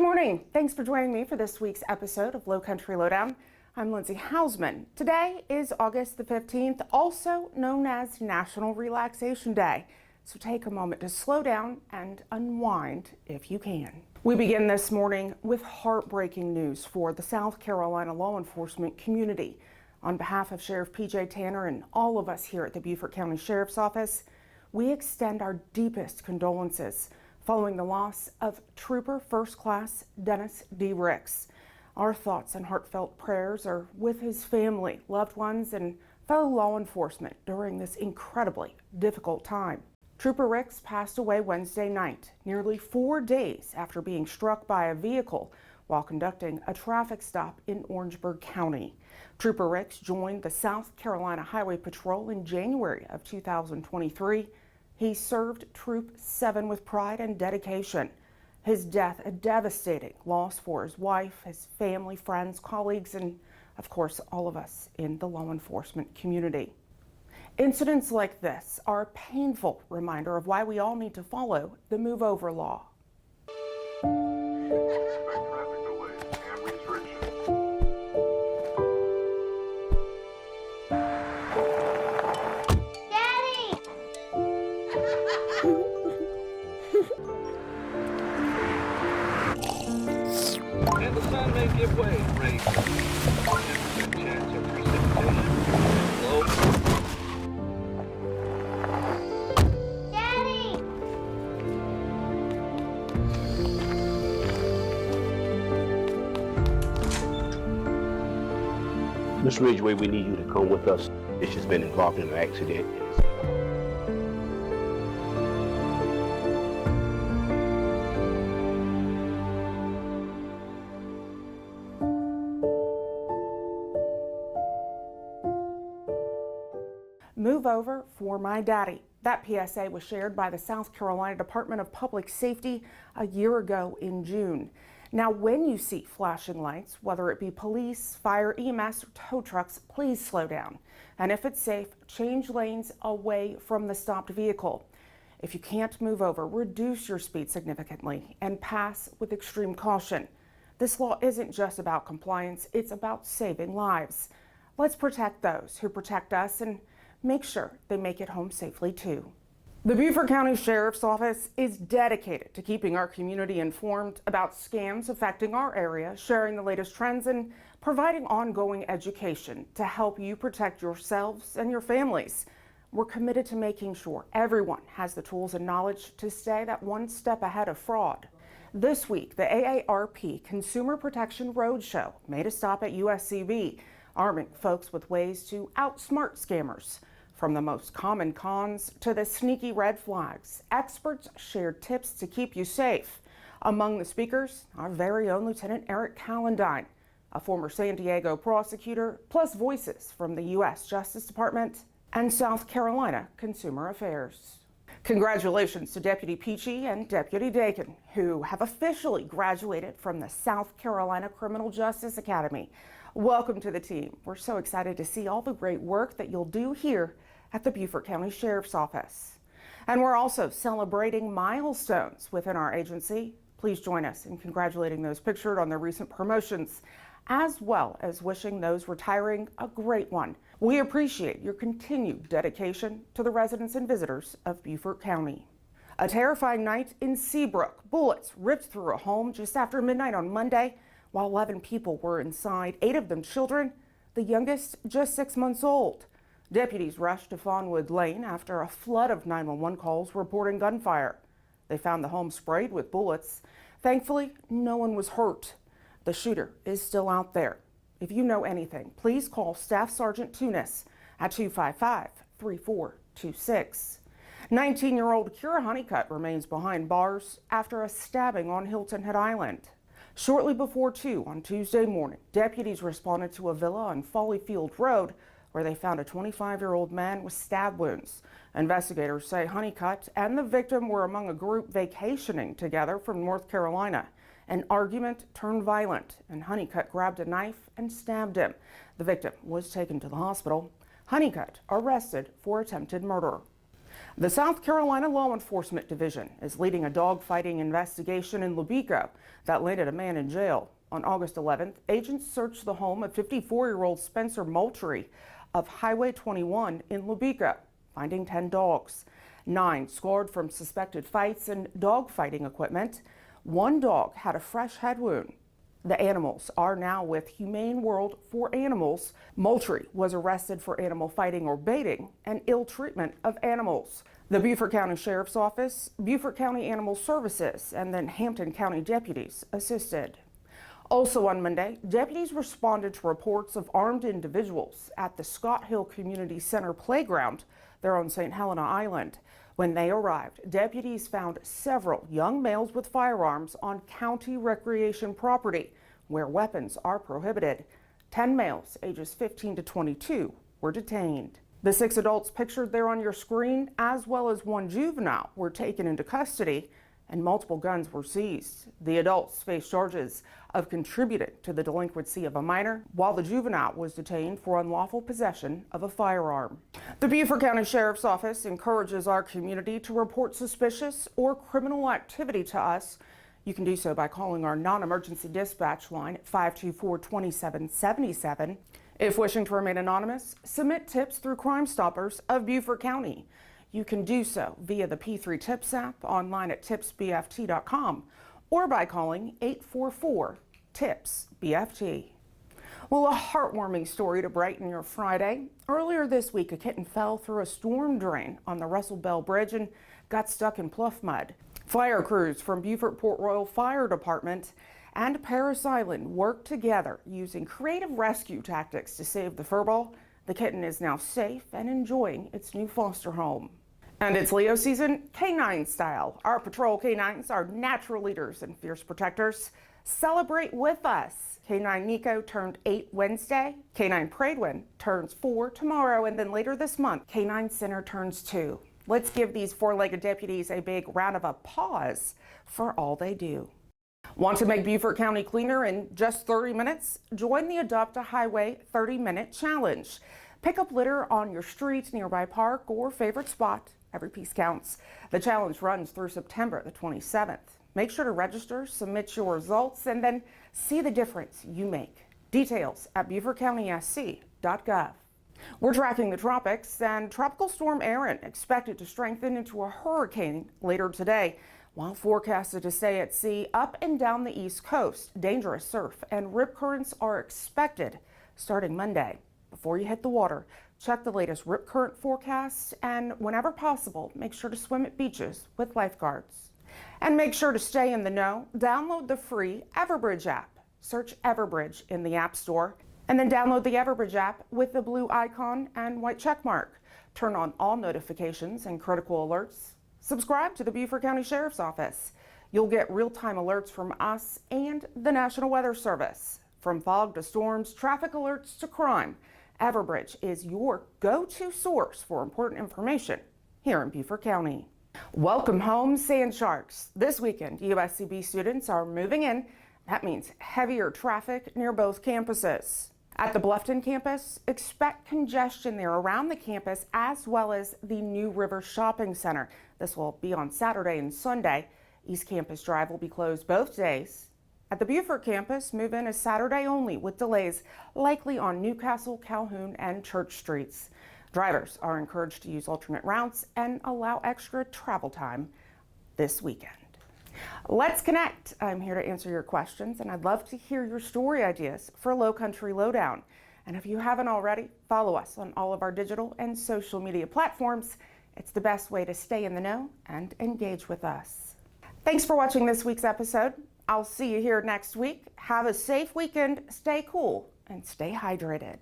morning. Thanks for joining me for this week's episode of Lowcountry Lowdown. I'm Lindsay Hausman. Today is August the 15th, also known as National Relaxation Day. So take a moment to slow down and unwind if you can. We begin this morning with heartbreaking news for the South Carolina law enforcement community. On behalf of Sheriff P.J. Tanner and all of us here at the Beaufort County Sheriff's Office, we extend our deepest condolences following the loss of Trooper First Class Dennis D. Ricks. Our thoughts and heartfelt prayers are with his family, loved ones, and fellow law enforcement during this incredibly difficult time. Trooper Ricks passed away Wednesday night, nearly 4 days after being struck by a vehicle while conducting a traffic stop in Orangeburg County. Trooper Ricks joined the South Carolina Highway Patrol in January of 2023. He served Troop 7 with pride and dedication. His death, a devastating loss for his wife, his family, friends, colleagues, and of course, all of us in the law enforcement community. Incidents like this are a painful reminder of why we all need to follow the Move Over law. And the sun may give way, rain. 10% chance of precipitation. Low. Daddy! Miss Ridgway, we need you to come with us. It's just been involved in an accident. Move over for my daddy. That PSA was shared by the South Carolina Department of Public Safety a year ago in June. Now, when you see flashing lights, whether it be police, fire, EMS, or tow trucks, please slow down. And if it's safe, change lanes away from the stopped vehicle. If you can't move over, reduce your speed significantly and pass with extreme caution. This law isn't just about compliance, it's about saving lives. Let's protect those who protect us and make sure they make it home safely too. The Beaufort County Sheriff's Office is dedicated to keeping our community informed about scams affecting our area, sharing the latest trends, and providing ongoing education to help you protect yourselves and your families. We're committed to making sure everyone has the tools and knowledge to stay that one step ahead of fraud. This week, the AARP Consumer Protection Roadshow made a stop at USCB, arming folks with ways to outsmart scammers. From the most common cons to the sneaky red flags, experts shared tips to keep you safe. Among the speakers, our very own Lieutenant Eric Calendine, a former San Diego prosecutor, plus voices from the U.S. Justice Department and South Carolina Consumer Affairs. Congratulations to Deputy Peachy and Deputy Dakin, who have officially graduated from the South Carolina Criminal Justice Academy. Welcome to the team. We're so excited to see all the great work that you'll do here at the Beaufort County Sheriff's Office. And we're also celebrating milestones within our agency. Please join us in congratulating those pictured on their recent promotions, as well as wishing those retiring a great one. We appreciate your continued dedication to the residents and visitors of Beaufort County. A terrifying night in Seabrook. Bullets ripped through a home just after midnight on Monday. While 11 people were inside, 8 of them children, the youngest just 6 months old. Deputies rushed to Fawnwood Lane after a flood of 911 calls reporting gunfire. They found the home sprayed with bullets. Thankfully, no one was hurt. The shooter is still out there. If you know anything, please call Staff Sergeant Tunis at 255-3426. 19-year-old Kira Honeycutt remains behind bars after a stabbing on Hilton Head Island. Shortly before 2 on Tuesday morning, deputies responded to a villa on Folly Field Road where they found a 25-year-old man with stab wounds. Investigators say Honeycutt and the victim were among a group vacationing together from North Carolina. An argument turned violent, and Honeycutt grabbed a knife and stabbed him. The victim was taken to the hospital. Honeycutt arrested for attempted murder. The South Carolina Law Enforcement Division is leading a dogfighting investigation in Lowcountry that landed a man in jail. On August 11th, agents searched the home of 54-year-old Spencer Moultrie of Highway 21 in Lowcountry, finding 10 dogs, 9 scarred from suspected fights and dogfighting equipment. 1 dog had a fresh head wound. The animals are now with Humane World for Animals. Moultrie was arrested for animal fighting or baiting and ill treatment of animals. The Beaufort County Sheriff's Office, Beaufort County Animal Services, and then Hampton County deputies assisted. Also on Monday, deputies responded to reports of armed individuals at the Scott Hill Community Center playground there on St. Helena Island. When they arrived, deputies found several young males with firearms on county recreation property where weapons are prohibited. 10 males ages 15 to 22 were detained. The 6 adults pictured there on your screen, as well as 1 juvenile, were taken into custody and multiple guns were seized. The adults face charges of contributing to the delinquency of a minor, while the juvenile was detained for unlawful possession of a firearm. The Beaufort County Sheriff's Office encourages our community to report suspicious or criminal activity to us. You can do so by calling our non-emergency dispatch line at 524-2777. If wishing to remain anonymous, submit tips through Crime Stoppers of Beaufort County. You can do so via the P3 Tips app, online at tipsbft.com, or by calling 844-TIPS-BFT. Well, a heartwarming story to brighten your Friday. Earlier this week, a kitten fell through a storm drain on the Russell Bell Bridge and got stuck in pluff mud. Fire crews from Beaufort Port Royal Fire Department and Paris Island worked together using creative rescue tactics to save the furball. The kitten is now safe and enjoying its new foster home. And it's Leo season, canine style. Our patrol canines are natural leaders and fierce protectors. Celebrate with us. Canine Niko turned 8 Wednesday. Canine Pridwen turns 4 tomorrow. And then later this month, Canine Center turns 2. Let's give these 4-legged deputies a big round of applause for all they do. Want to make Beaufort County cleaner in just 30 minutes? Join the Adopt a Highway 30-minute challenge. Pick up litter on your street, nearby park, or favorite spot. Every piece counts. The challenge runs through September the 27th. Make sure to register, submit your results, and then see the difference you make. Details at BeaufortCountySC.gov. We're tracking the tropics, and Tropical Storm Erin expected to strengthen into a hurricane later today. While forecasted to stay at sea up and down the East Coast, dangerous surf and rip currents are expected starting Monday. Before you hit the water, check the latest rip current forecasts, and whenever possible, make sure to swim at beaches with lifeguards. And make sure to stay in the know. Download the free Everbridge app. Search Everbridge in the App Store, and then download the Everbridge app with the blue icon and white check mark. Turn on all notifications and critical alerts. Subscribe to the Beaufort County Sheriff's Office. You'll get real-time alerts from us and the National Weather Service. From fog to storms, traffic alerts to crime, Everbridge is your go-to source for important information here in Beaufort County. Welcome home, Sand Sharks. This weekend, USCB students are moving in. That means heavier traffic near both campuses. At the Bluffton campus, expect congestion there around the campus as well as the New River Shopping Center. This will be on Saturday and Sunday. East Campus Drive will be closed both days. At the Beaufort campus, move-in is Saturday only with delays likely on Newcastle, Calhoun, and Church Streets. Drivers are encouraged to use alternate routes and allow extra travel time this weekend. Let's connect. I'm here to answer your questions, and I'd love to hear your story ideas for Lowcountry Lowdown. And if you haven't already, follow us on all of our digital and social media platforms. It's the best way to stay in the know and engage with us. Thanks for watching this week's episode. I'll see you here next week. Have a safe weekend, stay cool, and stay hydrated.